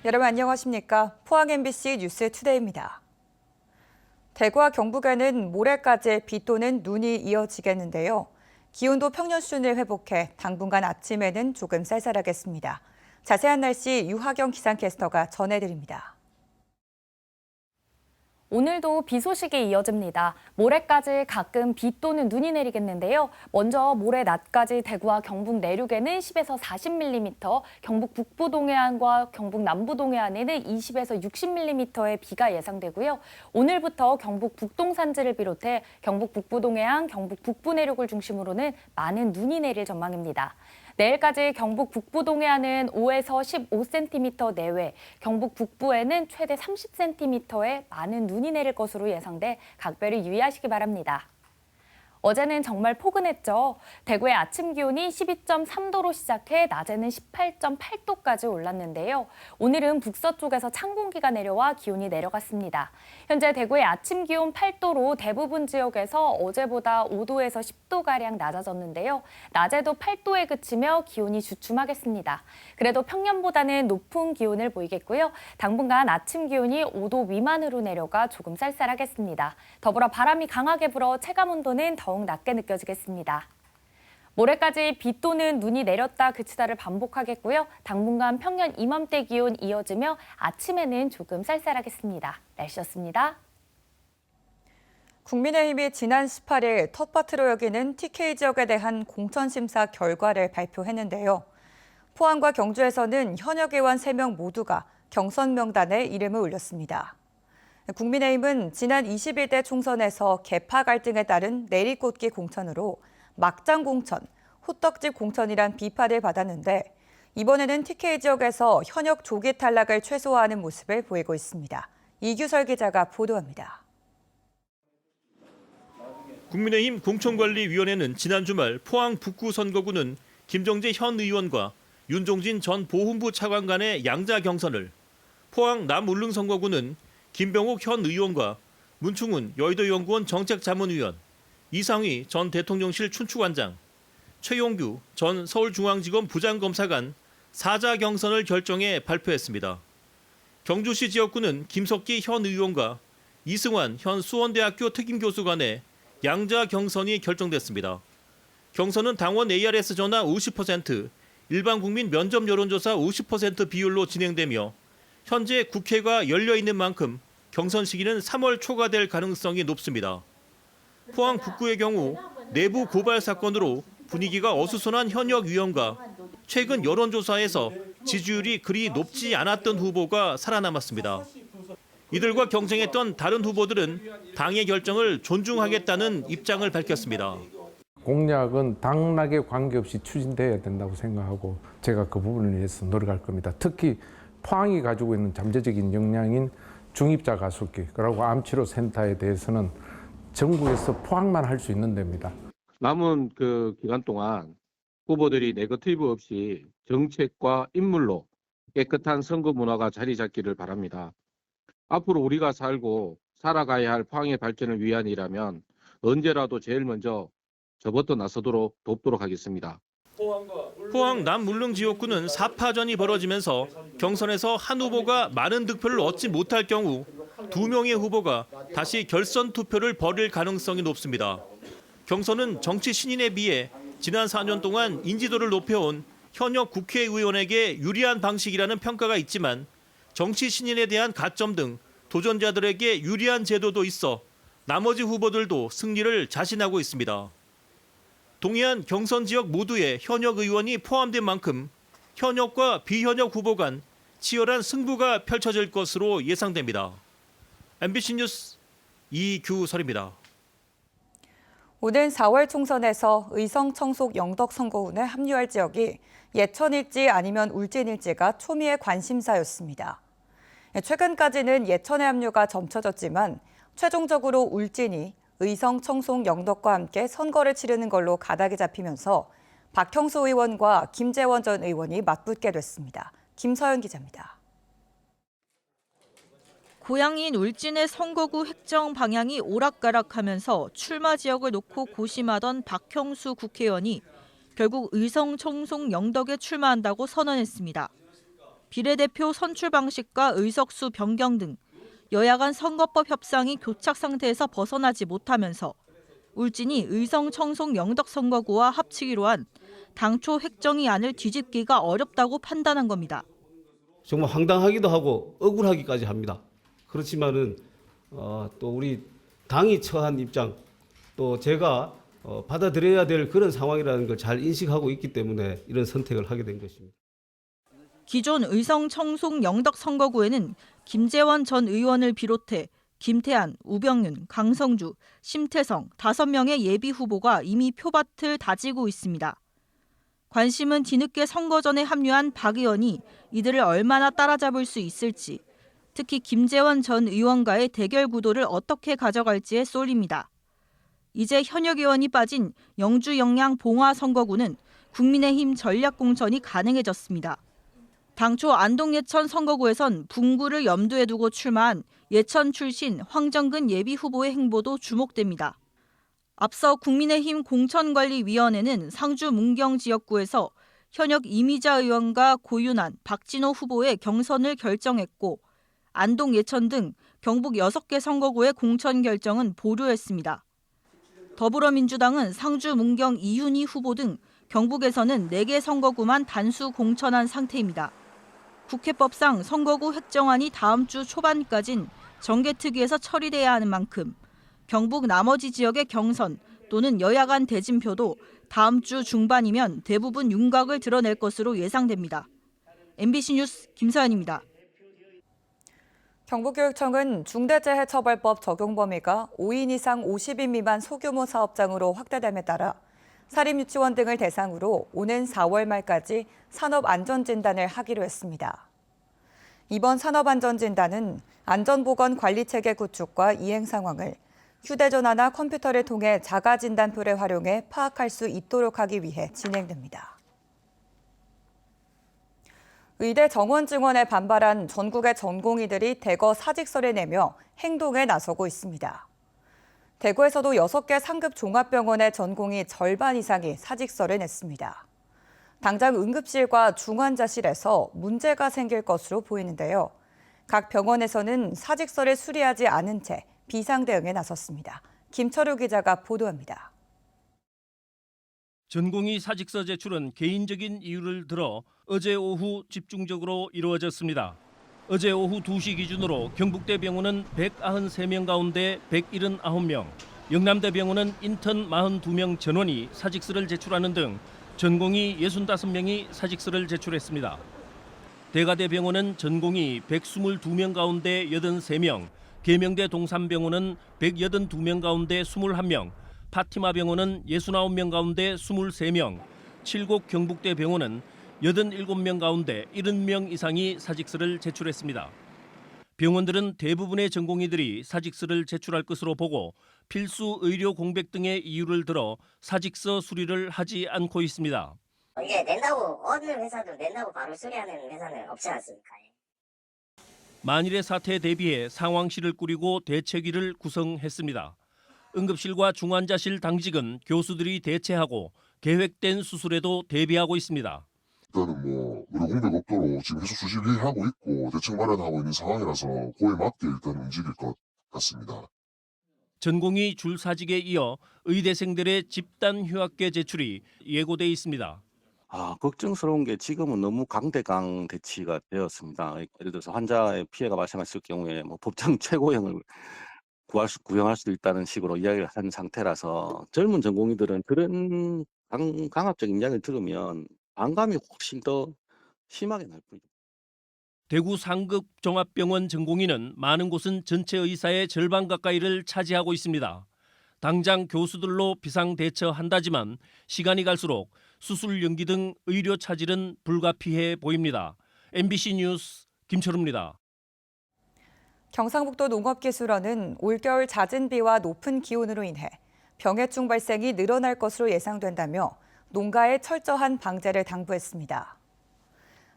여러분 안녕하십니까? 포항 MBC 뉴스 투데이입니다. 대구와 경북에는 모레까지 비 또는 눈이 이어지겠는데요. 기온도 평년 수준을 회복해 당분간 아침에는 조금 쌀쌀하겠습니다. 자세한 날씨 유하경 기상캐스터가 전해드립니다. 오늘도 비 소식이 이어집니다. 모레까지 가끔 비 또는 눈이 내리겠는데요. 먼저 모레 낮까지 대구와 경북 내륙에는 10에서 40mm, 경북 북부 동해안과 경북 남부 동해안에는 20에서 60mm의 비가 예상되고요. 오늘부터 경북 북동산지를 비롯해 경북 북부 동해안, 경북 북부 내륙을 중심으로는 많은 눈이 내릴 전망입니다. 내일까지 경북 북부 동해안은 5에서 15cm 내외, 경북 북부에는 최대 30cm의 많은 눈이 내릴 것으로 예상돼 각별히 유의하시기 바랍니다. 어제는 정말 포근했죠. 대구의 아침 기온이 12.3도로 시작해 낮에는 18.8도까지 올랐는데요. 오늘은 북서쪽에서 찬 공기가 내려와 기온이 내려갔습니다. 현재 대구의 아침 기온 8도로 대부분 지역에서 어제보다 5도에서 10도가량 낮아졌는데요. 낮에도 8도에 그치며 기온이 주춤하겠습니다. 그래도 평년보다는 높은 기온을 보이겠고요. 당분간 아침 기온이 5도 미만으로 내려가 조금 쌀쌀하겠습니다. 더불어 바람이 강하게 불어 체감온도는 더욱 낮게 느껴지겠습니다. 모레까지 비 또는 눈이 내렸다 그치다를 반복하겠고요. 당분간 평년 이맘때 기온 이어지며 아침에는 조금 쌀쌀하겠습니다. 날씨였습니다. 국민의힘이 지난 18일 텃밭으로 여기는 TK 지역에 대한 공천심사 결과를 발표했는데요. 포항과 경주에서는 현역 의원 3명 모두가 경선 명단에 이름을 올렸습니다. 국민의힘은 지난 21대 총선에서 계파 갈등에 따른 내리꽂기 공천으로 막장 공천, 호떡집 공천이란 비판을 받았는데 이번에는 TK 지역에서 현역 조기 탈락을 최소화하는 모습을 보이고 있습니다. 이규설 기자가 보도합니다. 국민의힘 공천관리위원회는 지난 주말 포항 북구 선거구는 김정재 현 의원과 윤종진 전 보훈부 차관 간의 양자 경선을, 포항 남울릉 선거구는 김병욱 현 의원과 문충훈 여의도연구원 정책자문위원, 이상휘 전 대통령실 춘추관장, 최용규 전 서울중앙지검 부장검사 간 4자 경선을 결정해 발표했습니다. 경주시 지역구는 김석기 현 의원과 이승환 현 수원대학교 특임교수 간의 양자 경선이 결정됐습니다. 경선은 당원 ARS 전화 50%, 일반 국민 면접 여론조사 50% 비율로 진행되며 현재 국회가 열려 있는 만큼 경선 시기는 3월 초가 될 가능성이 높습니다. 포항 북구의 경우 내부 고발 사건으로 분위기가 어수선한 현역 의원과 최근 여론조사에서 지지율이 그리 높지 않았던 후보가 살아남았습니다. 이들과 경쟁했던 다른 후보들은 당의 결정을 존중하겠다는 입장을 밝혔습니다. 공약은 당락에 관계없이 추진돼야 된다고 생각하고 제가 그 부분을 위해서 노력할 겁니다. 특히 포항이 가지고 있는 잠재적인 역량인 중입자 가속기 그리고 암치료 센터에 대해서는 전국에서 포항만 할 수 있는 데입니다. 남은 그 기간 동안 후보들이 네거티브 없이 정책과 인물로 깨끗한 선거 문화가 자리 잡기를 바랍니다. 앞으로 우리가 살고 살아가야 할 포항의 발전을 위한 일이라면 언제라도 제일 먼저 저부터 나서도록 돕도록 하겠습니다. 포항 남울릉 지역구는 4파전이 벌어지면서 경선에서 한 후보가 많은 득표를 얻지 못할 경우 2명의 후보가 다시 결선 투표를 벌일 가능성이 높습니다. 경선은 정치 신인에 비해 지난 4년 동안 인지도를 높여온 현역 국회의원에게 유리한 방식이라는 평가가 있지만 정치 신인에 대한 가점 등 도전자들에게 유리한 제도도 있어 나머지 후보들도 승리를 자신하고 있습니다. 동해안 경선 지역 모두에 현역 의원이 포함된 만큼 현역과 비현역 후보 간 치열한 승부가 펼쳐질 것으로 예상됩니다. MBC 뉴스 이규설입니다. 오는 4월 총선에서 의성, 청속, 영덕 선거군에 합류할 지역이 예천일지 아니면 울진일지가 초미의 관심사였습니다. 최근까지는 예천의 합류가 점쳐졌지만 최종적으로 울진이 의성, 청송, 영덕과 함께 선거를 치르는 걸로 가닥이 잡히면서 박형수 의원과 김재원 전 의원이 맞붙게 됐습니다. 김서연 기자입니다. 고향인 울진의 선거구 획정 방향이 오락가락하면서 출마 지역을 놓고 고심하던 박형수 국회의원이 결국 의성, 청송, 영덕에 출마한다고 선언했습니다. 비례대표 선출 방식과 의석수 변경 등 여야 간 선거법 협상이 교착 상태에서 벗어나지 못하면서 울진이 의성 청송 영덕 선거구와 합치기로 한 당초 획정의안을 뒤집기가 어렵다고 판단한 겁니다. 정말 황당하기도 하고 억울하기까지 합니다. 그렇지만은 또 우리 당이 처한 입장, 또 제가 받아들여야 될 그런 상황이라는 걸 잘 인식하고 있기 때문에 이런 선택을 하게 된 것입니다. 기존 의성 청송 영덕 선거구에는 김재원 전 의원을 비롯해 김태한, 우병윤, 강성주, 심태성 5명의 예비 후보가 이미 표밭을 다지고 있습니다. 관심은 뒤늦게 선거 전에 합류한 박 의원이 이들을 얼마나 따라잡을 수 있을지, 특히 김재원 전 의원과의 대결 구도를 어떻게 가져갈지에 쏠립니다. 이제 현역 의원이 빠진 영주 영양 봉화 선거구는 국민의힘 전략 공천이 가능해졌습니다. 당초 안동 예천 선거구에선 분구를 염두에 두고 출마한 예천 출신 황정근 예비 후보의 행보도 주목됩니다. 앞서 국민의힘 공천관리위원회는 상주 문경 지역구에서 현역 이미자 의원과 고윤환, 박진호 후보의 경선을 결정했고 안동 예천 등 경북 6개 선거구의 공천 결정은 보류했습니다. 더불어민주당은 상주 문경 이윤희 후보 등 경북에서는 4개 선거구만 단수 공천한 상태입니다. 국회법상 선거구 획정안이 다음 주 초반까진 정개특위에서 처리돼야 하는 만큼 경북 나머지 지역의 경선 또는 여야 간 대진표도 다음 주 중반이면 대부분 윤곽을 드러낼 것으로 예상됩니다. MBC 뉴스 김서연입니다. 경북교육청은 중대재해처벌법 적용 범위가 5인 이상 50인 미만 소규모 사업장으로 확대됨에 따라 사립유치원 등을 대상으로 오는 4월 말까지 산업안전진단을 하기로 했습니다. 이번 산업안전진단은 안전보건관리체계 구축과 이행 상황을 휴대전화나 컴퓨터를 통해 자가진단표를 활용해 파악할 수 있도록 하기 위해 진행됩니다. 의대 정원 증원에 반발한 전국의 전공의들이 대거 사직서를 내며 행동에 나서고 있습니다. 대구에서도 6개 상급 종합병원의 전공의 절반 이상이 사직서를 냈습니다. 당장 응급실과 중환자실에서 문제가 생길 것으로 보이는데요. 각 병원에서는 사직서를 수리하지 않은 채 비상 대응에 나섰습니다. 김철우 기자가 보도합니다. 전공의 사직서 제출은 개인적인 이유를 들어 어제 오후 집중적으로 이루어졌습니다. 어제 오후 2시 기준으로 경북대병원은 193명 가운데 179명, 영남대병원은 인턴 42명 전원이 사직서를 제출하는 등 전공의 65명이 사직서를 제출했습니다. 대가대병원은 전공의 122명 가운데 83명, 계명대 동산병원은 182명 가운데 21명, 파티마병원은 69명 가운데 23명, 칠곡 경북대병원은 87명 가운데 70명 이상이 사직서를 제출했습니다. 병원들은 대부분의 전공의들이 사직서를 제출할 것으로 보고 필수 의료 공백 등의 이유를 들어 사직서 수리를 하지 않고 있습니다. 이게 낸다고 어느 회사도 낸다고 바로 수리하는 회사는 없지 않습니까? 만일의 사태에 대비해 상황실을 꾸리고 대책위를 구성했습니다. 응급실과 중환자실 당직은 교수들이 대체하고 계획된 수술에도 대비하고 있습니다. 일단은 의료 공백 없도록 지금 계속 수집하고 있고 대책 마련하고 있는 상황이라서 그에 맞게 일단 움직일 것 같습니다. 전공의 줄사직에 이어 의대생들의 집단 휴학계 제출이 예고돼 있습니다. 걱정스러운 게 지금은 너무 강대강 대치가 되었습니다. 예를 들어서 환자의 피해가 발생했을 경우에 법정 최고형을 구형할 수도 있다는 식으로 이야기를 한 상태라서 젊은 전공의들은 그런 강압적인 이야기를 들으면 반감이 훨씬 더 심하게 날 뿐이죠. 대구 상급 종합병원 전공의는 많은 곳은 전체 의사의 절반 가까이를 차지하고 있습니다. 당장 교수들로 비상 대처한다지만 시간이 갈수록 수술 연기 등 의료 차질은 불가피해 보입니다. MBC 뉴스 김철우입니다. 경상북도 농업기술원은 올겨울 잦은 비와 높은 기온으로 인해 병해충 발생이 늘어날 것으로 예상된다며 농가에 철저한 방제를 당부했습니다.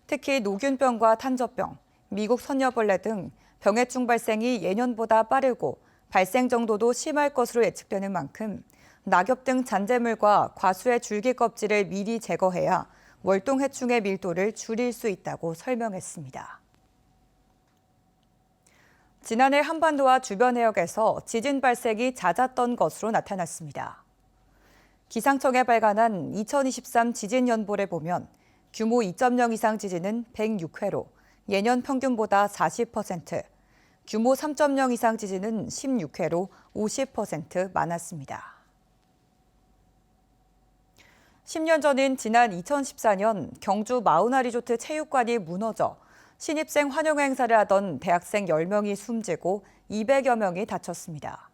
특히 노균병과 탄저병, 미국 선녀벌레 등 병해충 발생이 예년보다 빠르고 발생 정도도 심할 것으로 예측되는 만큼 낙엽 등 잔재물과 과수의 줄기 껍질을 미리 제거해야 월동 해충의 밀도를 줄일 수 있다고 설명했습니다. 지난해 한반도와 주변 해역에서 지진 발생이 잦았던 것으로 나타났습니다. 기상청에 발간한 2023 지진 연보를 보면 규모 2.0 이상 지진은 106회로 예년 평균보다 40%, 규모 3.0 이상 지진은 16회로 50% 많았습니다. 10년 전인 지난 2014년 경주 마우나 리조트 체육관이 무너져 신입생 환영 행사를 하던 대학생 10명이 숨지고 200여 명이 다쳤습니다.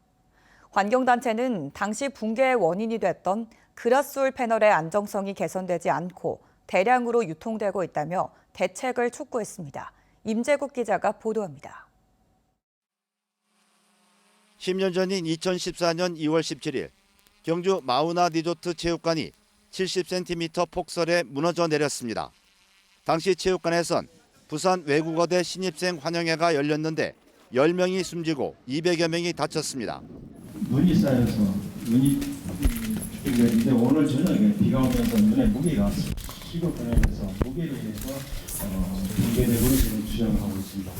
환경단체는 당시 붕괴의 원인이 됐던 그라스올 패널의 안정성이 개선되지 않고 대량으로 유통되고 있다며 대책을 촉구했습니다. 임재국 기자가 보도합니다. 10년 전인 2014년 2월 17일 경주 마우나 리조트 체육관이 70cm 폭설에 무너져 내렸습니다. 당시 체육관에선 부산 외국어대 신입생 환영회가 열렸는데 10명이 숨지고 200여 명이 다쳤습니다. 눈이 쌓여서 눈이 죽게 됐는데 오늘 저녁에 비가 오면서 눈에 무게가 식어버리면서 무게로 인해서 붕괴되고 지금 주장하고 있습니다.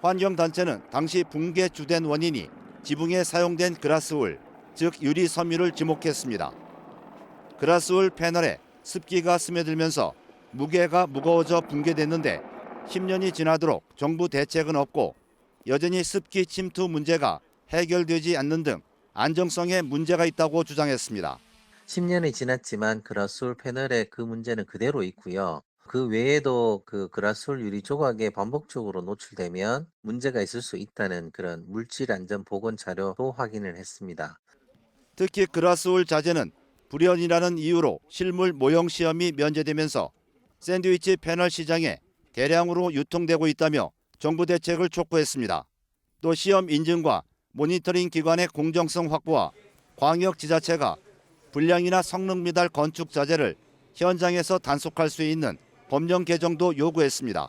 환경단체는 당시 붕괴 주된 원인이 지붕에 사용된 그라스울, 즉 유리 섬유를 지목했습니다. 그라스울 패널에 습기가 스며들면서 무게가 무거워져 붕괴됐는데 10년이 지나도록 정부 대책은 없고 여전히 습기 침투 문제가 해결되지 않는 등 안정성에 문제가 있다고 주장했습니다. 10년이 지났지만 그라스올 패널의 그 문제는 그대로 있고요. 그 외에도 그 그라스올 유리 조각에 반복적으로 노출되면 문제가 있을 수 있다는 그런 물질 안전 보건 자료도 확인을 했습니다. 특히 그라스올 자재는 불연이라는 이유로 실물 모형 시험이 면제되면서 샌드위치 패널 시장에 대량으로 유통되고 있다며 정부 대책을 촉구했습니다. 또 시험 인증과 모니터링 기관의 공정성 확보와 광역 지자체가 불량이나 성능 미달 건축 자재를 현장에서 단속할 수 있는 법령 개정도 요구했습니다.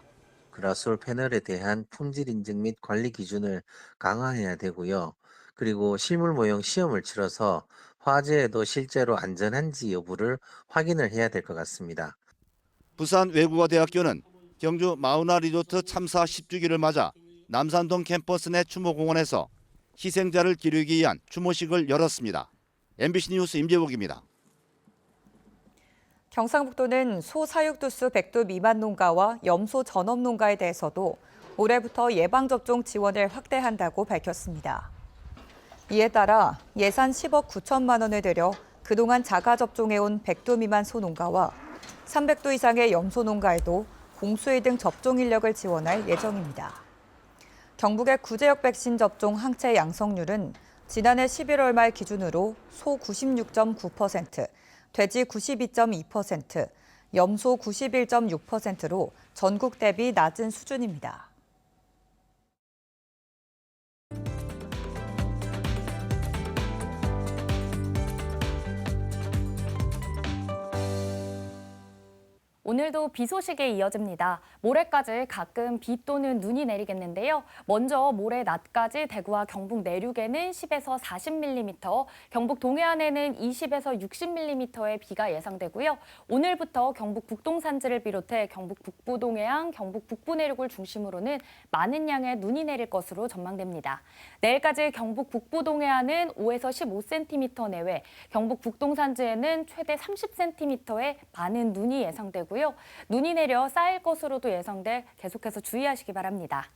그라스올 패널에 대한 품질 인증 및 관리 기준을 강화해야 되고요. 그리고 실물 모형 시험을 치러서 화재에도 실제로 안전한지 여부를 확인을 해야 될 것 같습니다. 부산 외국어대학교는 경주 마우나 리조트 참사 10주기를 맞아 남산동 캠퍼스 내 추모공원에서 희생자를 기리기 위한 추모식을 열었습니다. MBC 뉴스 임재국입니다. 경상북도는 소 사육두수 100두 미만 농가와 염소 전업 농가에 대해서도 올해부터 예방접종 지원을 확대한다고 밝혔습니다. 이에 따라 예산 10억 9천만 원을 들여 그동안 자가 접종해온 100두 미만 소농가와 300두 이상의 염소 농가에도 공수의 등 접종 인력을 지원할 예정입니다. 경북의 구제역 백신 접종 항체 양성률은 지난해 11월 말 기준으로 소 96.9%, 돼지 92.2%, 염소 91.6%로 전국 대비 낮은 수준입니다. 오늘도 비 소식이 이어집니다. 모레까지 가끔 비 또는 눈이 내리겠는데요. 먼저 모레 낮까지 대구와 경북 내륙에는 10에서 40mm, 경북 동해안에는 20에서 60mm의 비가 예상되고요. 오늘부터 경북 북동 산지를 비롯해 경북 북부 동해안, 경북 북부 내륙을 중심으로는 많은 양의 눈이 내릴 것으로 전망됩니다. 내일까지 경북 북부 동해안은 5에서 15cm 내외, 경북 북동 산지에는 최대 30cm의 많은 눈이 예상되고 눈이 내려 쌓일 것으로도 예상돼 계속해서 주의하시기 바랍니다.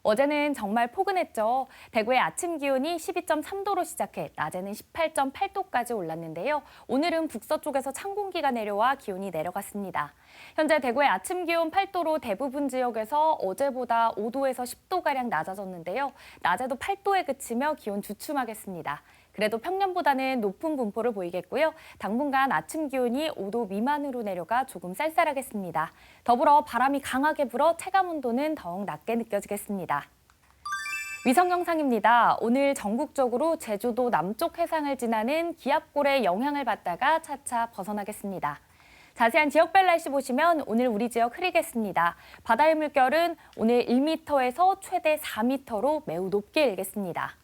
어제는 정말 포근했죠. 대구의 아침 기온이 12.3도로 시작해 낮에는 18.8도까지 올랐는데요. 오늘은 북서쪽에서 찬 공기가 내려와 기온이 내려갔습니다. 현재 대구의 아침 기온 8도로 대부분 지역에서 어제보다 5도에서 10도가량 낮아졌는데요. 낮에도 8도에 그치며 기온 주춤하겠습니다. 그래도 평년보다는 높은 분포를 보이겠고요. 당분간 아침 기온이 5도 미만으로 내려가 조금 쌀쌀하겠습니다. 더불어 바람이 강하게 불어 체감 온도는 더욱 낮게 느껴지겠습니다. 위성 영상입니다. 오늘 전국적으로 제주도 남쪽 해상을 지나는 기압골의 영향을 받다가 차차 벗어나겠습니다. 자세한 지역별 날씨 보시면 오늘 우리 지역 흐리겠습니다. 바다의 물결은 오늘 1m에서 최대 4m로 매우 높게 일겠습니다.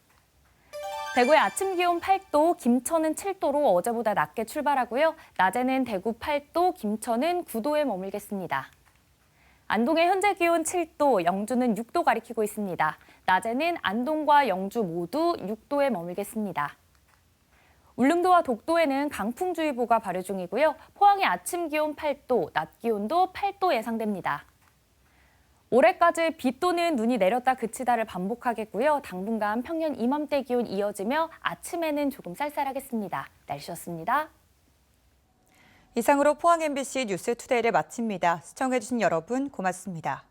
대구의 아침 기온 8도, 김천은 7도로 어제보다 낮게 출발하고요. 낮에는 대구 8도, 김천은 9도에 머물겠습니다. 안동의 현재 기온 7도, 영주는 6도 가리키고 있습니다. 낮에는 안동과 영주 모두 6도에 머물겠습니다. 울릉도와 독도에는 강풍주의보가 발효 중이고요. 포항의 아침 기온 8도, 낮 기온도 8도 예상됩니다. 올해까지 비 또는 눈이 내렸다 그치다를 반복하겠고요. 당분간 평년 이맘때 기온 이어지며 아침에는 조금 쌀쌀하겠습니다. 날씨였습니다. 이상으로 포항 MBC 뉴스투데이를 마칩니다. 시청해주신 여러분 고맙습니다.